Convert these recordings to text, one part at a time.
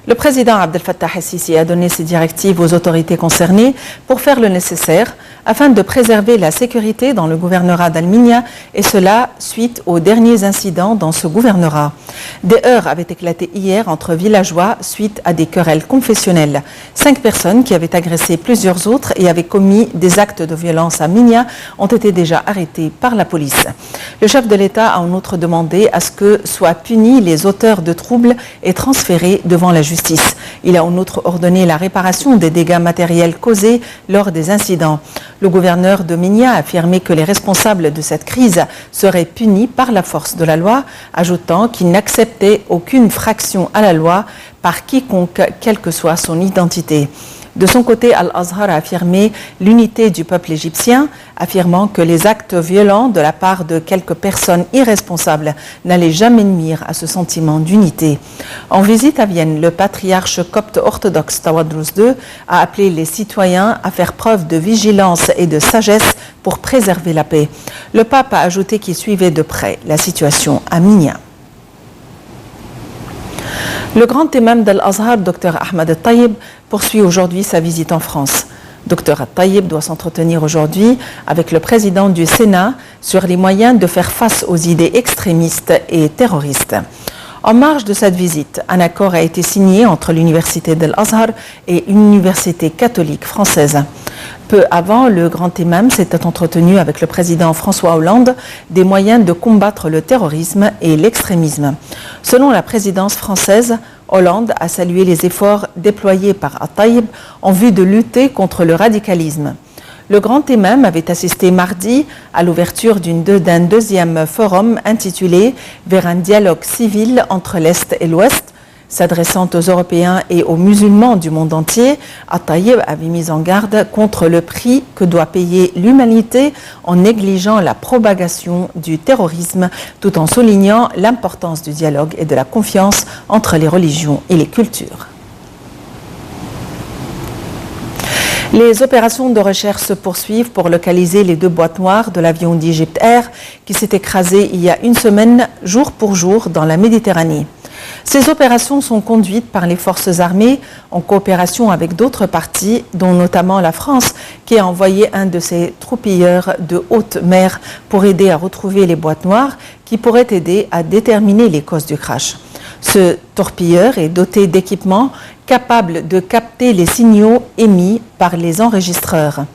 Le président Abdel Fattah el-Sisi a donné ses directives aux autorités concernées pour faire le nécessaire afin de préserver la sécurité dans le gouvernorat d'Al-Minya, et cela suite aux derniers incidents dans ce gouvernorat. Des heurts avaient éclaté hier entre villageois suite à des querelles confessionnelles. 5 personnes qui avaient agressé plusieurs autres et avaient commis des actes de violence à Minya ont été déjà arrêtés par la police. Le chef de l'État a en outre demandé à ce que soient punis les auteurs de troubles et transférés devant la justice. Il a en outre ordonné la réparation des dégâts matériels causés lors des incidents. Le gouverneur de Minya a affirmé que les responsables de cette crise seraient punis par la force de la loi, ajoutant qu'il n'acceptait aucune fraction à la loi par quiconque, quelle que soit son identité. De son côté, Al-Azhar a affirmé l'unité du peuple égyptien, affirmant que les actes violents de la part de quelques personnes irresponsables n'allaient jamais nuire à ce sentiment d'unité. En visite à Vienne, le patriarche copte orthodoxe Tawadros II a appelé les citoyens à faire preuve de vigilance et de sagesse pour préserver la paix. Le pape a ajouté qu'il suivait de près la situation à Minya. Le grand imam d'Al-Azhar, Dr Ahmed Al-Tayyib, poursuit aujourd'hui sa visite en France. Dr Al-Tayyib doit s'entretenir aujourd'hui avec le président du Sénat sur les moyens de faire face aux idées extrémistes et terroristes. En marge de cette visite, un accord a été signé entre l'université d'Al-Azhar et une université catholique française. Peu avant, le grand imam s'était entretenu avec le président François Hollande des moyens de combattre le terrorisme et l'extrémisme. Selon la présidence française, Hollande a salué les efforts déployés par Al-Tayyib en vue de lutter contre le radicalisme. Le grand imam avait assisté mardi à l'ouverture d'un deuxième forum intitulé « Vers un dialogue civil entre l'Est et l'Ouest ». S'adressant aux Européens et aux musulmans du monde entier, Al-Tayyib avait mis en garde contre le prix que doit payer l'humanité en négligeant la propagation du terrorisme, tout en soulignant l'importance du dialogue et de la confiance entre les religions et les cultures. Les opérations de recherche se poursuivent pour localiser les 2 boîtes noires de l'avion d'Egypte Air qui s'est écrasé il y a une semaine, jour pour jour, dans la Méditerranée. Ces opérations sont conduites par les forces armées en coopération avec d'autres parties, dont notamment la France, qui a envoyé un de ses torpilleurs de haute mer pour aider à retrouver les boîtes noires qui pourraient aider à déterminer les causes du crash. Ce torpilleur est doté d'équipements capables de capter les signaux émis par les enregistreurs.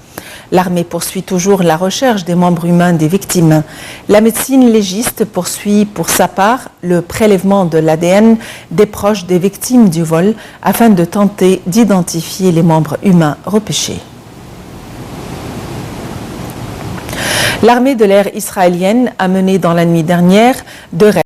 L'armée poursuit toujours la recherche des membres humains des victimes. La médecine légiste poursuit pour sa part le prélèvement de l'ADN des proches des victimes du vol afin de tenter d'identifier les membres humains repêchés. L'armée de l'air israélienne a mené dans la nuit dernière 2 raids